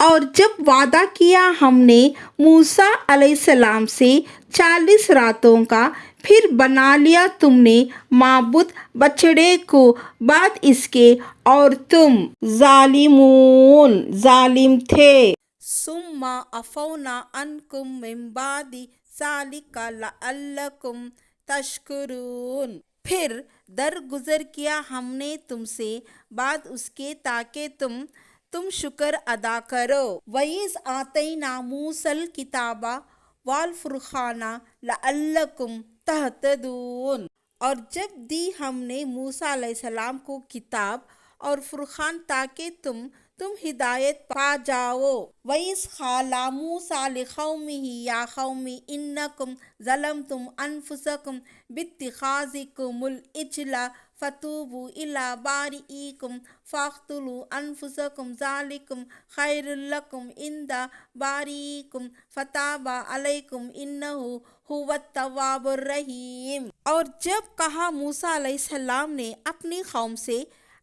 اور جب وعدہ کیا ہم نے موسیٰ علیہ السلام سے 40 راتوں کا، پھر بنا لیا تم نے معبود بچڑے کو بعد اس کے، اور تم ظالم تھے۔ ثم عفونا عنکم من بعد ذلک لعلکم تشکرون، پھر درگزر کیا ہم نے تم سے بعد اس کے تاکہ تم شکر ادا کرو۔ وَإِذْ آتَيْنَا مُوسَى الْكِتَابَ وَالْفُرْقَانَ لَعَلَّكُمْ تَهْتَدُونَ، اور جب دی ہم نے موسیٰ علیہ السلام کو کتاب اور فرقان تاکہ تم ہدایت پا جاؤ۔ وَإِذْ قَالَ مُوسَىٰ لِقَوْمِهِ يَا قَوْمِ إِنَّكُمْ ظَلَمْتُمْ أَنفُسَكُمْ بِاتِّخَاذِكُمُ الْعِجْلَ فَتُوبُوا إِلَىٰ بَارِئِكُمْ فَاقْتُلُوا أَنفُسَكُمْ ذَٰلِكُمْ خَيْرٌ لَكُمْ عِندَ بَارِئِكُمْ فَتَابَ عَلَيْكُمْ إِنَّهُ هُوَ التَّوَّابُ الرَّحِيمُ۔ اور جب کہا موسیٰ علیہ السلام نے اپنی قوم سے،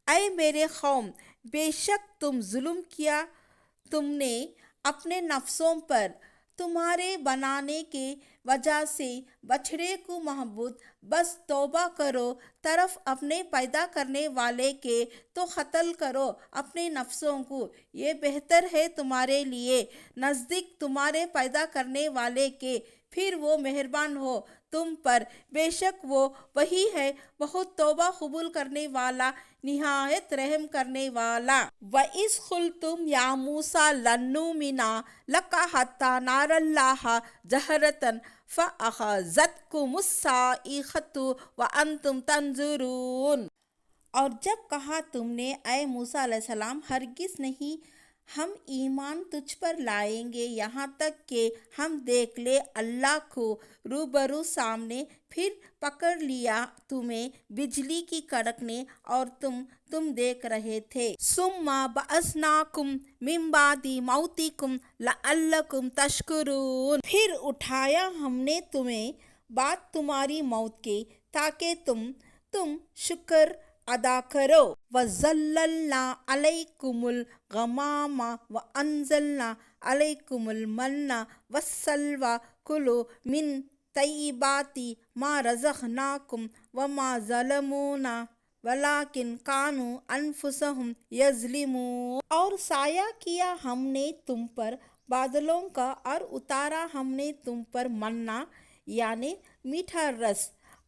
اے میرے قوم، بے شک تم ظلم کیا تم نے اپنے نفسوں پر، تمہارے بنانے کے وجہ سے بچھڑے کو معبود، بس توبہ کرو طرف اپنے پیدا کرنے والے کے، تو قتل کرو اپنے نفسوں کو، یہ بہتر ہے تمہارے لیے نزدیک تمہارے پیدا کرنے والے کے، پھر وہ مہربان ہو تم پر، بے شک وہ وہی ہے بہت توبہ قبول کرنے والا، نہایت رحم کرنے والا۔ وَإِذْ قُلْتُمْ يَا مُوسَىٰ لَن نُّؤْمِنَ لَكَ حَتَّىٰ نَرَى اللَّهَ جَهْرَةً فَأَخَذَتْكُمُ الصَّاعِقَةُ وَأَنْتُمْ تَنظُرُونَ، اور جب کہا تم نے اے موسیٰ علیہ السلام، ہرگز نہیں ہم ایمان تجھ پر لائیں گے یہاں تک کہ ہم دیکھ لیں اللہ کو روبرو سامنے، پھر پکڑ لیا تمہیں بجلی کی کڑک نے اور تم دیکھ رہے تھے۔ ثم بعثناکم من بعد موتکم لعلکم تشکرون، پھر اٹھایا ہم نے تمہیں بعد تمہاری موت کے تاکہ تم شکر ادا کرو۔ وَظَلَّلْنَا عَلَيْكُمُ الْغَمَامَ وَأَنزَلْنَا عَلَيْكُمُ الْمَنَّ وَالسَّلْوَىٰ كُلُوا مِن طَيِّبَاتِ مَا رَزَقْنَاكُمْ وَمَا ظَلَمُونَا وَلَٰكِن كَانُوا أَنفُسَهُمْ يَظْلِمُونَ، اور سایہ کیا ہم نے تم پر بادلوں کا، اور اتارا ہم نے تم پر منّا یعنی میٹھا رس،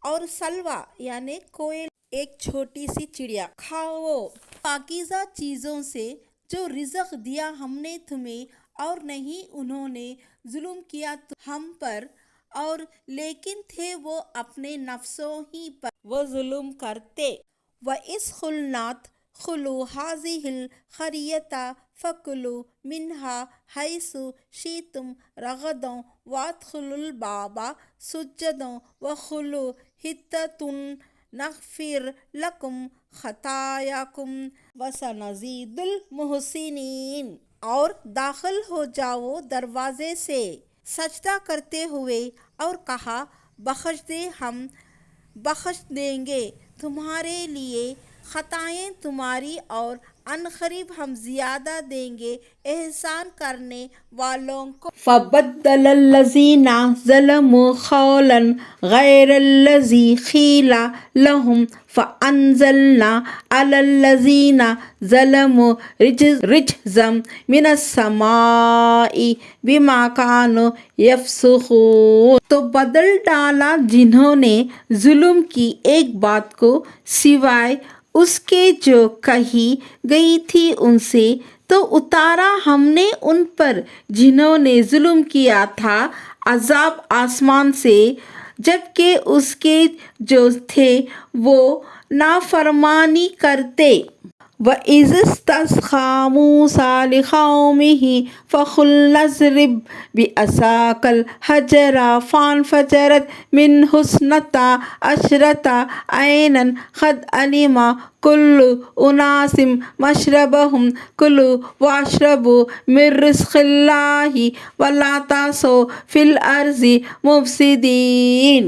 اور سلویٰ یعنی کوئل، ایک چھوٹی سی چڑیا، کھاؤ پاکیزہ چیزوں سے جو رزق دیا ہم نے تمہیں، اور نہیں انہوں نے ظلم کیا ہم پر، اور لیکن تھے وہ اپنے نفسوں ہی پر وہ ظلم کرتے۔ وَإِذْ قُلْنَا ادْخُلُوا هَٰذِهِ الْقَرْيَةَ فَكُلُوا مِنْهَا حَيْثُ شِئْتُمْ رَغَدًا وَادْخُلُوا الْبَابَ سُجَّدًا وَقُولُوا حِطَّةٌ نَغْفِرْ لَكُمْ خَطَايَاكُمْ وَسَنَزِيدُ الْمُحْسِنِينَ، اور داخل ہو جاؤ دروازے سے سجدہ کرتے ہوئے، اور کہا بخش دے، ہم بخش دیں گے تمہارے لیے خطائیں تمہاری، اور عنقریب ہم زیادہ دیں گے احسان کرنے والوں کو۔ فَبَدَّلَ الَّذِينَ ظَلَمُوا قَوْلًا غَيْرَ الَّذِي قِيلَ لَهُمْ فَأَنزَلْنَا عَلَى الَّذِينَ ظَلَمُوا رِجْزًا مِّنَ السَّمَاءِ بِمَا كَانُوا يَفْسُقُونَ، تو بدل ڈالا جنہوں نے ظلم کی ایک بات کو سوائے اس کے جو کہی گئی تھی ان سے، تو اتارا ہم نے ان پر جنہوں نے ظلم کیا تھا عذاب آسمان سے، جبکہ اس کے جو تھے وہ نافرمانی کرتے۔ وَإِذِ اسْتَسْقَىٰ مُوسَىٰ لِقَوْمِهِ فَقُلْنَا اضْرِب بِّعَصَاكَ الْحَجَرَ فَانفَجَرَتْ مِنْهُ اثْنَتَا عَشْرَةَ عَيْنًا قَدْ عَلِمَ كُلُّ أُنَاسٍ مَّشْرَبَهُمْ كُلُوا وَاشْرَبُوا مِن رِّزْقِ اللَّهِ وَلَا تَعْثَوْا فِي الْأَرْضِ مُفْسِدِينَ،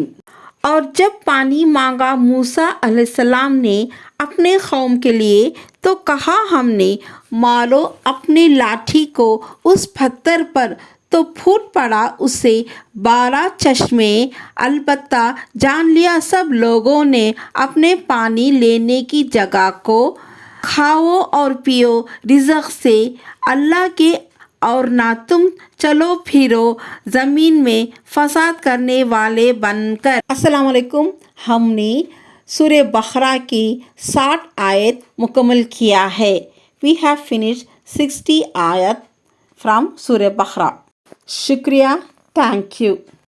اور جب پانی مانگا موسیٰ علیہ السلام نے اپنے قوم کے لیے تو کہا ہم نے مارو اپنی لاٹھی کو اس پتھر پر تو پھوٹ پڑا اسے 12 چشمے۔ البتہ جان لیا سب لوگوں نے اپنے پانی لینے کی جگہ کو، کھاؤ اور پیو رزق سے اللہ کے اور نہ تم چلو پھرو زمین میں فساد کرنے والے بن کر۔ السلام علیکم۔ ہم نے سورہ بقرہ کی 60 آیت مکمل کیا ہے۔ We have finished 60 آیت from سورہ بقرہ۔ شکریہ، تھینک یو۔